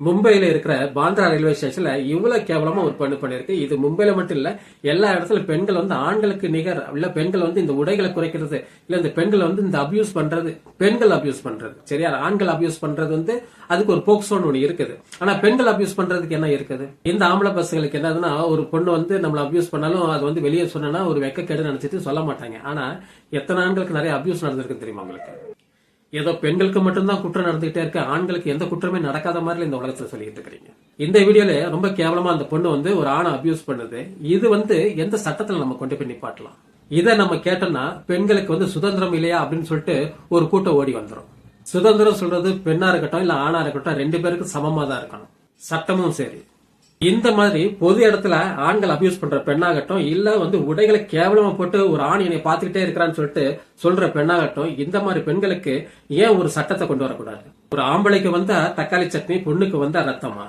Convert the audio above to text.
மும்பையில இருக்கிற பாந்த்ரா ரயில்வே ஸ்டேஷன்ல இவ்வளவு கேவலமா ஒரு பெண்ணு பண்ணிருக்கு. இது மும்பையில மட்டும் இல்ல, எல்லா இடத்துல பெண்கள் வந்து ஆண்களுக்கு நிகர் இல்ல, பெண்கள் வந்து இந்த உடைகளை குறைக்கிறது இல்ல, இந்த பெண்கள் வந்து இந்த அபியூஸ் பண்றது, பெண்கள் அபியூஸ் பண்றது சரியா, ஆண்கள் அபியூஸ் பண்றது வந்து அதுக்கு ஒரு போக்சோன்னு ஒண்ணு இருக்குது. ஆனா பெண்கள் அபியூஸ் பண்றதுக்கு என்ன இருக்குது? இந்த ஆம்பளை பசங்களுக்கு என்னதுன்னா, ஒரு பொண்ணு வந்து நம்மள அபியூஸ் பண்ணாலும் அது வந்து வெளியே சொன்னா ஒரு வெக்கக்கேடு நினைச்சிட்டு சொல்ல மாட்டாங்க. ஆனா எத்தனை ஆண்களுக்கு நிறைய அபியூஸ் நடந்திருக்கு தெரியுமா உங்களுக்கு? ஏதோ பெண்களுக்கு மட்டும்தான் குற்றம் நடந்துகிட்டே இருக்கு, ஆண்களுக்கு எந்த குற்றமே நடக்காத மாதிரி இந்த உலகத்துல சொல்லிட்டு இருக்கீங்க. இந்த வீடியோல ரொம்ப கேவலமா அந்த பொண்ணு வந்து ஒரு ஆணை அபியூஸ் பண்ணுது. இது வந்து எந்த சட்டத்துல நம்ம கொண்டு போய் நிப்பாட்டலாம்? இதை நம்ம கேட்டோம்னா பெண்களுக்கு வந்து சுதந்திரம் இல்லையா அப்படின்னு சொல்லிட்டு ஒரு கூட்டம் ஓடி வந்துடும். சுதந்திரம் சொல்றது பெண்ணா இருக்கட்டும் இல்ல ஆணா இருக்கட்டும், ரெண்டு பேருக்கும் சமமா தான் இருக்கணும், சட்டமும் சரி. இந்த மாதிரி பொது இடத்துல ஆண்கள் அபியூஸ் பண்ற பெண்ணாகட்டும் இல்ல வந்து உடைகளை கேவலமா போட்டு ஒரு ஆண் என்னை பாத்துக்கிட்டே இருக்கிறான்னு சொல்லிட்டு சொல்ற பெண்ணாகட்டும், இந்த மாதிரி பெண்களுக்கு ஏன் ஒரு சட்டத்தை கொண்டு வரக்கூடாது? ஒரு ஆம்பளைக்கு வந்தா தக்காளி சட்னி, பொண்ணுக்கு வந்தா ரத்தமா?